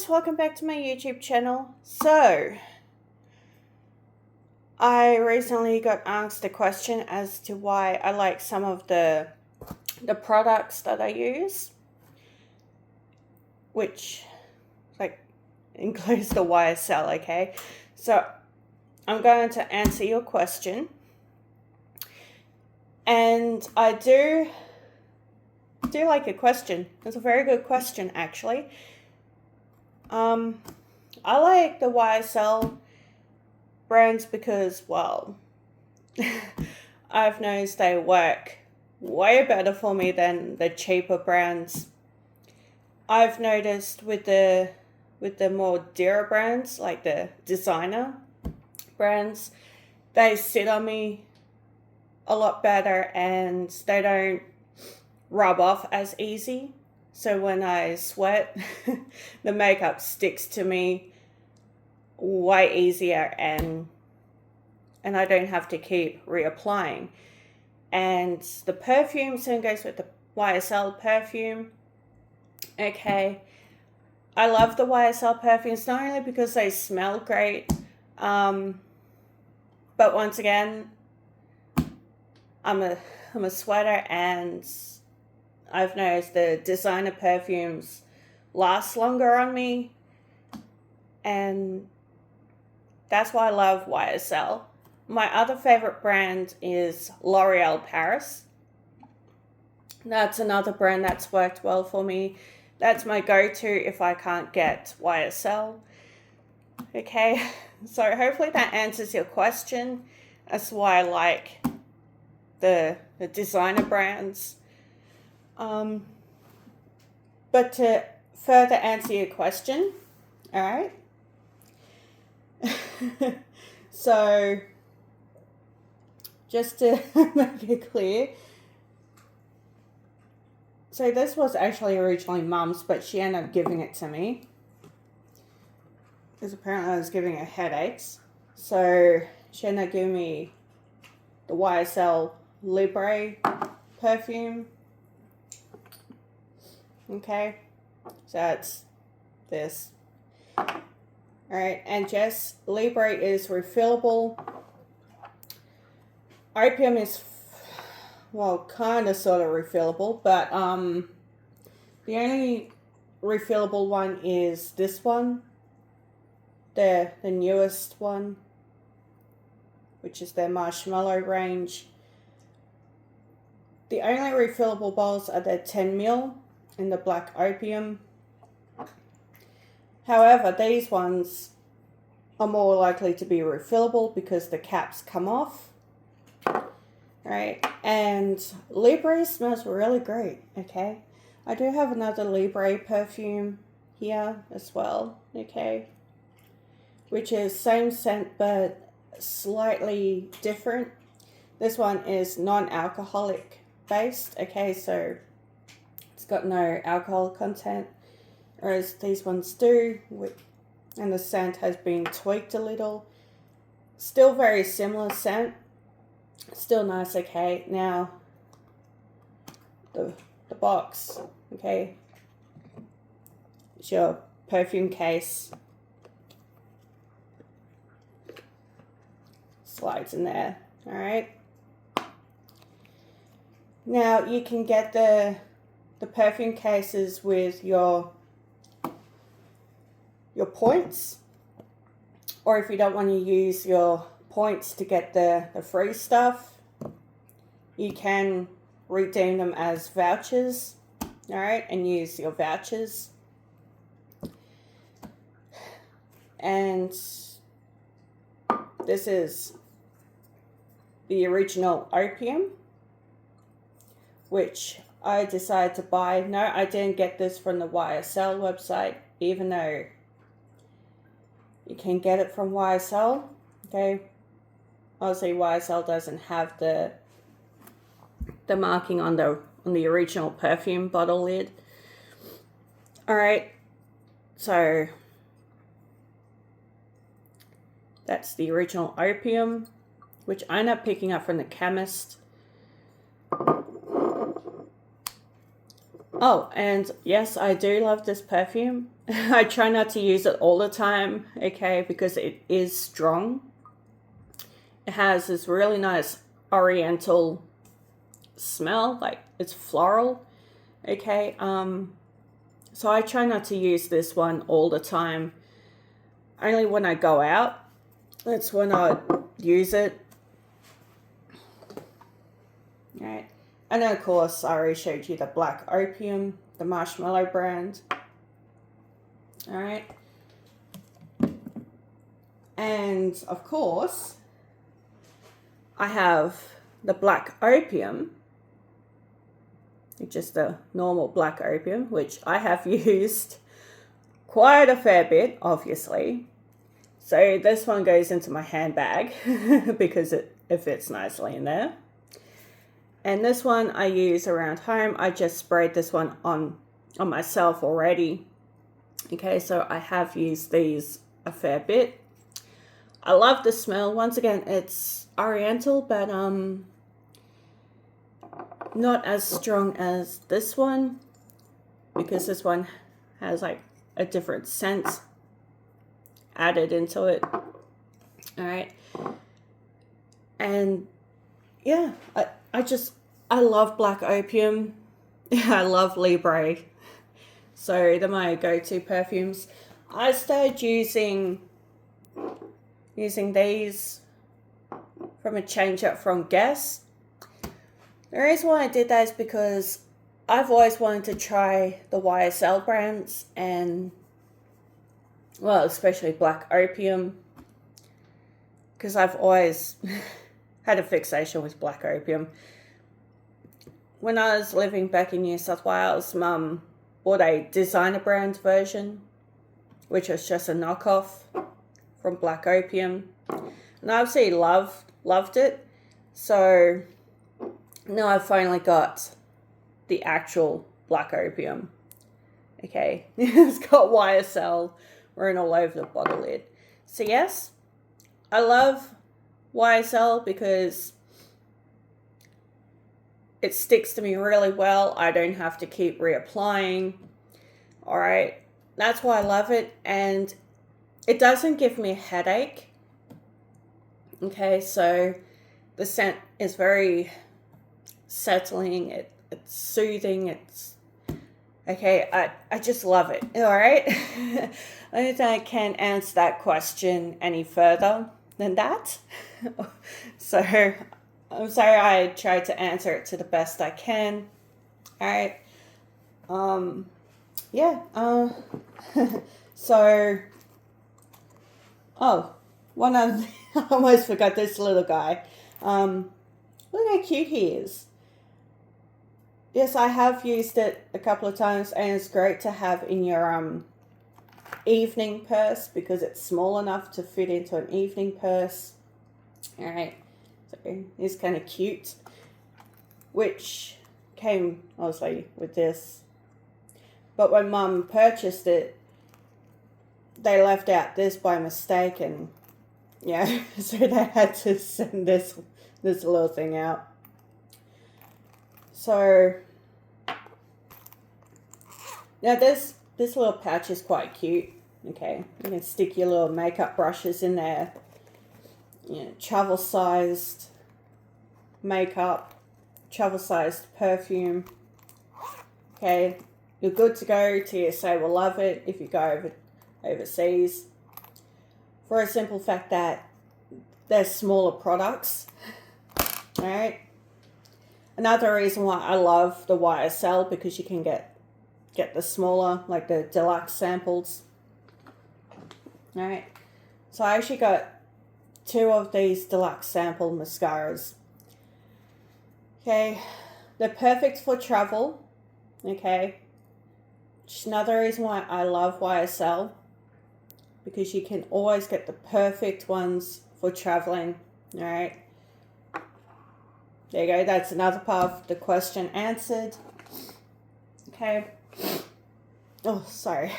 guys, welcome back to my YouTube channel. So, I recently got asked a question as to why I like some of the products that I use, which includes the YSL, okay? So, I'm going to answer your question. And I do like your question. It's a very good question, actually. I like the YSL brands because, well, I've noticed they work way better for me than the cheaper brands. I've noticed with the more dearer brands, like the designer brands, they sit on me a lot better and they don't rub off as easy. So when I sweat, the makeup sticks to me way easier and I don't have to keep reapplying. And the perfume, same goes with the YSL perfume. Okay, I love the YSL perfumes, not only because they smell great, but once again, I'm a sweater, and I've noticed the designer perfumes last longer on me, and that's why I love YSL. My other favorite brand is L'Oreal Paris. That's another brand that's worked well for me. That's my go-to if I can't get YSL. Okay, so hopefully that answers your question as to why I like the designer brands. But to further answer your question, all right. So, just to make it clear, so this was actually originally Mum's, but she ended up giving it to me because apparently I was giving her headaches. So she ended up giving me the YSL Libre perfume. Okay, so it's this. Alright, and yes, Libre is refillable. Opium is, well, kind of sort of refillable, but the only refillable one is this one, the newest one, which is their marshmallow range. The only refillable bottles are the 10 ml in the black opium. However, these ones are more likely to be refillable because the caps come off. Right, and Libre smells really great, okay? I do have another Libre perfume here as well, okay? Which is same scent but slightly different. This one is non-alcoholic based, okay? So it's got no alcohol content, whereas these ones do, and the scent has been tweaked a little. Still very similar scent. Still nice, okay? Now, the box, okay? It's your perfume case. Slides in there, alright? Now, you can get the perfume cases with your points, or if you don't want to use your points to get the free stuff, you can redeem them as vouchers, all right, and use your vouchers. And this is the original opium, which I decided to buy. No, I didn't get this from the YSL website, even though you can get it from YSL, okay? Obviously, YSL doesn't have the marking on the original perfume bottle lid. All right, so that's the original opium, which I ended up picking up from the chemist. Oh, and yes, I do love this perfume. I try not to use it all the time, okay, because it is strong. It has this really nice oriental smell, like it's floral, okay. So I try not to use this one all the time. Only when I go out, that's when I use it. All right. And then, of course, I already showed you the Black Opium, the Marshmallow brand. All right. And, of course, I have the Black Opium, just the normal Black Opium, which I have used quite a fair bit, obviously. So this one goes into my handbag because it fits nicely in there. And this one I use around home. I just sprayed this one on myself already. Okay, so I have used these a fair bit. I love the smell. Once again, it's oriental, but not as strong as this one, because this one has like a different scent added into it. All right. And yeah, I love Black Opium. I love Libre. So they're my go-to perfumes. I started using these from a change up from Guess. The reason why I did that is because I've always wanted to try the YSL brands, and well, especially Black Opium, because I've always had a fixation with Black Opium. When I was living back in New South Wales, Mum bought a designer brand version, which was just a knockoff from Black Opium. And I absolutely loved it. So now I've finally got the actual Black Opium. Okay, it's got YSL written all over the bottle lid. So yes, I love YSL because it sticks to me really well. I don't have to keep reapplying. All right, that's why I love it, and it doesn't give me a headache. Okay, so the scent is very settling. It's soothing. It's okay. I just love it. All right. I don't think I can answer that question any further than that. So I'm sorry, I tried to answer it to the best I can. All right. Yeah. So, one other thing, I almost forgot this little guy. Look how cute he is. Yes, I have used it a couple of times, and it's great to have in your evening purse because it's small enough to fit into an evening purse. All right. So it's kind of cute, which came obviously with this. But when Mum purchased it, they left out this by mistake, and yeah, so they had to send this little thing out. So now this little pouch is quite cute. Okay, you can stick your little makeup brushes in there. You know, travel-sized makeup, travel-sized perfume. Okay, you're good to go. TSA will love it if you go overseas. For a simple fact that they're smaller products. Alright. Another reason why I love the YSL, because you can get the smaller, like the deluxe samples. Alright. So I actually got 2 of these deluxe sample mascaras. Okay. They're perfect for travel. Okay. Just another reason why I love YSL, because you can always get the perfect ones for traveling. All right. There you go. That's another part of the question answered. Okay. Oh, sorry.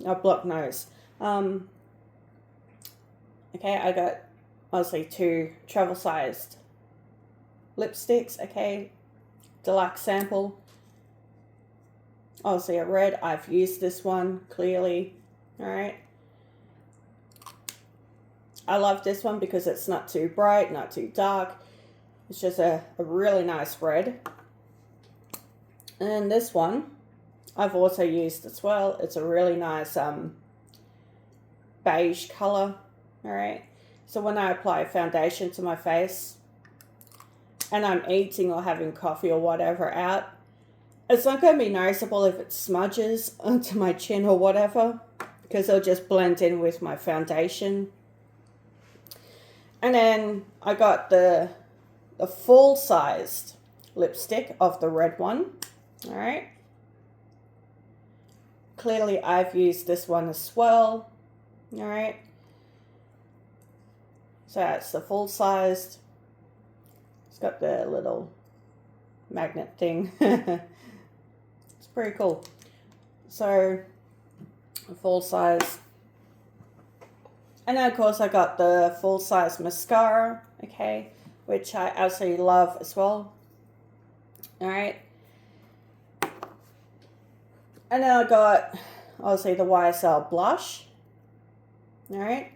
A blocked nose. Okay, I got obviously 2 travel-sized lipsticks. Okay. Deluxe sample. obviously a red. I've used this one clearly. All right. I love this one because it's not too bright, not too dark. It's just a really nice red. And this one I've also used as well. It's a really nice beige color. All right. So when I apply foundation to my face and I'm eating or having coffee or whatever out, it's not going to be noticeable if it smudges onto my chin or whatever, because it'll just blend in with my foundation. And then I got the full-sized lipstick of the red one. All right. Clearly, I've used this one as well. All right. So that's the full-sized. It's got the little magnet thing. It's pretty cool. So, full-size. And then, of course, I got the full-size mascara, okay, which I absolutely love as well. All right. And then I got, obviously, the YSL blush. All right.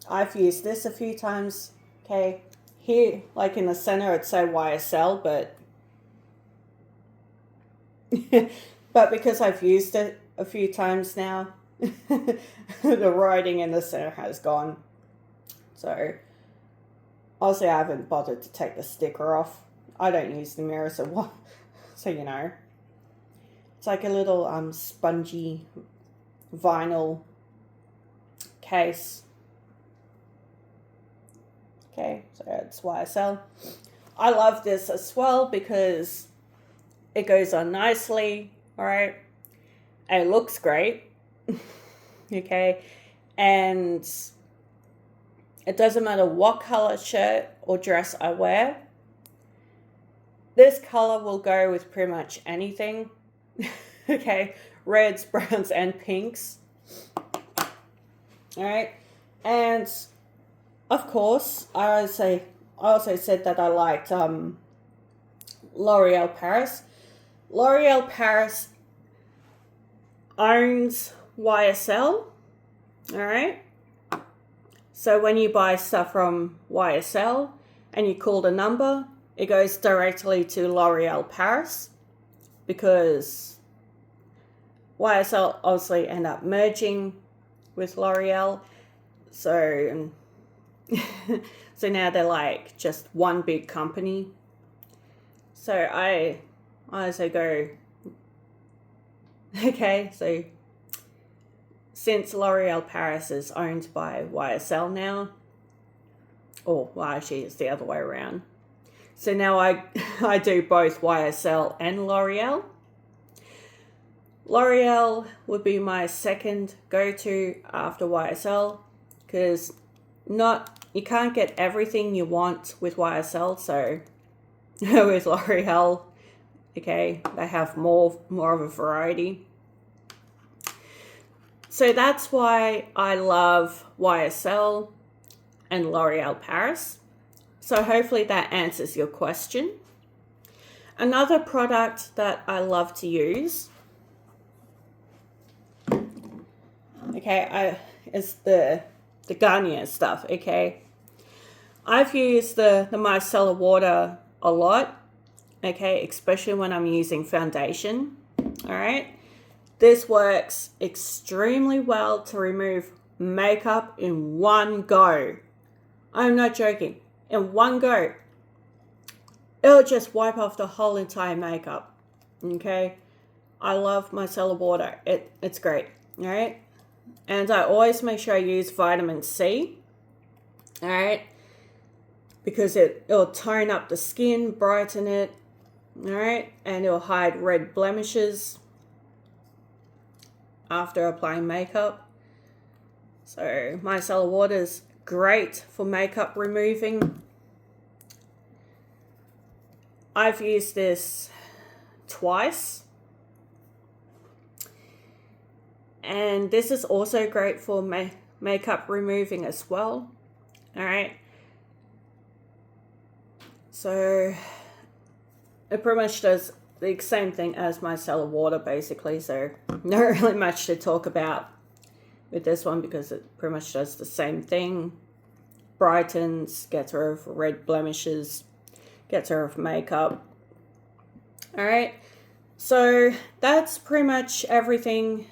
I've used this a few times, okay. Here, like in the center, it'd say YSL, but but because I've used it a few times now, the writing in the center has gone. So, obviously I haven't bothered to take the sticker off. I don't use the mirror, so what? So you know, it's like a little spongy vinyl case. Okay, so it's YSL. I love this as well because it goes on nicely. All right. It looks great, okay, and it doesn't matter what color shirt or dress I wear. This color will go with pretty much anything, okay, reds, browns, and pinks. All right, and of course, I also said that I liked L'Oreal Paris. L'Oreal Paris owns YSL, all right? So when you buy stuff from YSL and you call the number, it goes directly to L'Oreal Paris, because YSL obviously end up merging with L'Oreal. So, so now they're like just one big company. So I also go, okay, so since L'Oreal Paris is owned by YSL now, or well, actually it's the other way around. So now I do both YSL and L'Oreal. L'Oreal would be my second go-to after YSL, because you can't get everything you want with YSL, so with L'Oreal, okay, they have more of a variety. So that's why I love YSL and L'Oreal Paris. So hopefully that answers your question. Another product that I love to use, okay, is the Garnier stuff, okay. I've used the micellar water a lot, okay, especially when I'm using foundation, all right. This works extremely well to remove makeup in one go. I'm not joking. In one go, it'll just wipe off the whole entire makeup, okay. I love micellar water. It's great, all right. And I always make sure I use vitamin C, all right, because it'll tone up the skin, brighten it, all right, and it'll hide red blemishes after applying makeup. So micellar water is great for makeup removing. I've used this twice, and this is also great for makeup removing as well. All right. So it pretty much does the same thing as micellar water, basically. So not really much to talk about with this one because it pretty much does the same thing. Brightens, gets rid of red blemishes, gets rid of makeup. All right, so that's pretty much everything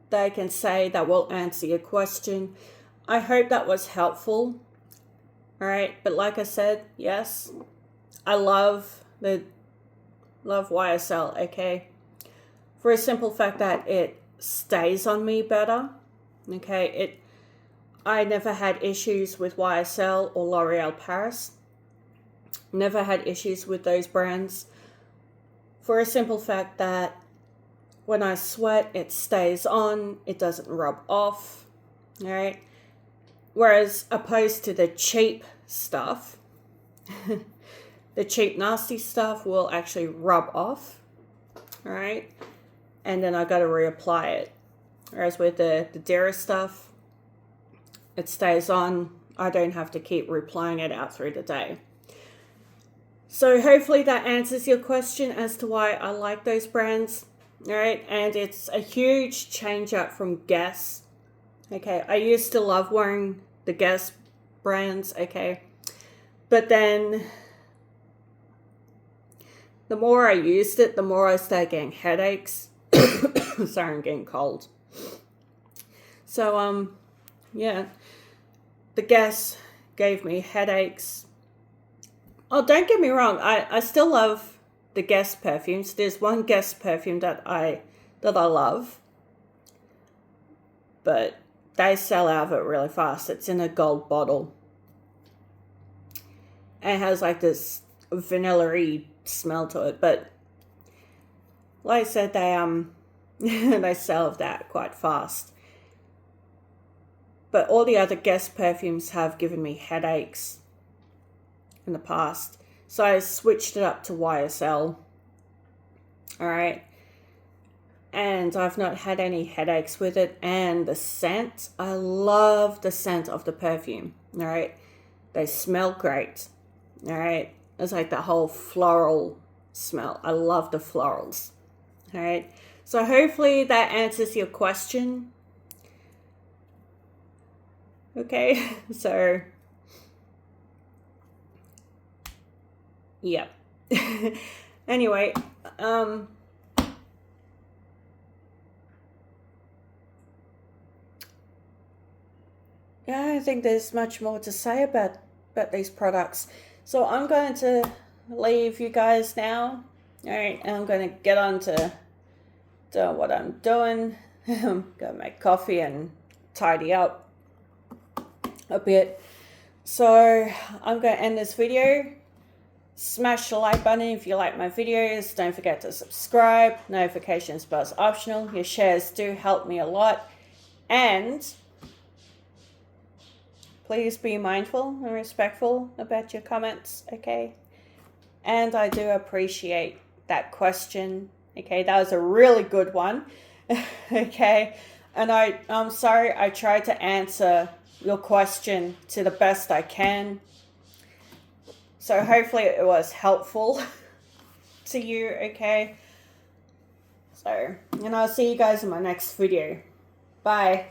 that I can say that will answer your question. I hope that was helpful. All right, but like I said, yes, I love YSL, okay? For a simple fact that it stays on me better, okay? I never had issues with YSL or L'Oreal Paris. Never had issues with those brands. For a simple fact that when I sweat, it stays on, it doesn't rub off, all right? Whereas opposed to the cheap stuff, the cheap nasty stuff will actually rub off, all right? And then I got to reapply it. Whereas with the dearest stuff, it stays on. I don't have to keep reapplying it out through the day. So hopefully that answers your question as to why I like those brands, all right? And it's a huge change up from Guess. Okay, I used to love wearing the Guess brands, okay? But then the more I used it, the more I started getting headaches. Sorry, I'm getting cold. So, yeah, the Guess gave me headaches. Oh, don't get me wrong, I still love the Guess perfumes. There's one Guess perfume that I love, but they sell out of it really fast. It's in a gold bottle. And it has like this vanilla-y smell to it. But like I said, they sell that quite fast. But all the other Guess perfumes have given me headaches in the past. So I switched it up to YSL. Alright. And I've not had any headaches with it. And the scent, I love the scent of the perfume. Alright. They smell great. Alright. It's like the whole floral smell. I love the florals. Alright. So hopefully that answers your question. Okay. So, yeah. Anyway, yeah, I don't think there's much more to say about these products. So I'm going to leave you guys now. All right, and I'm going to get on to doing what I'm doing. I'm going to make coffee and tidy up a bit. So I'm going to end this video. Smash the like button if you like my videos. Don't forget to subscribe. Notifications bell's optional. Your shares do help me a lot. And please be mindful and respectful about your comments, okay? And I do appreciate that question, okay? That was a really good one, okay? And I'm sorry, I tried to answer your question to the best I can. So hopefully it was helpful to you, okay? So, and I'll see you guys in my next video. Bye.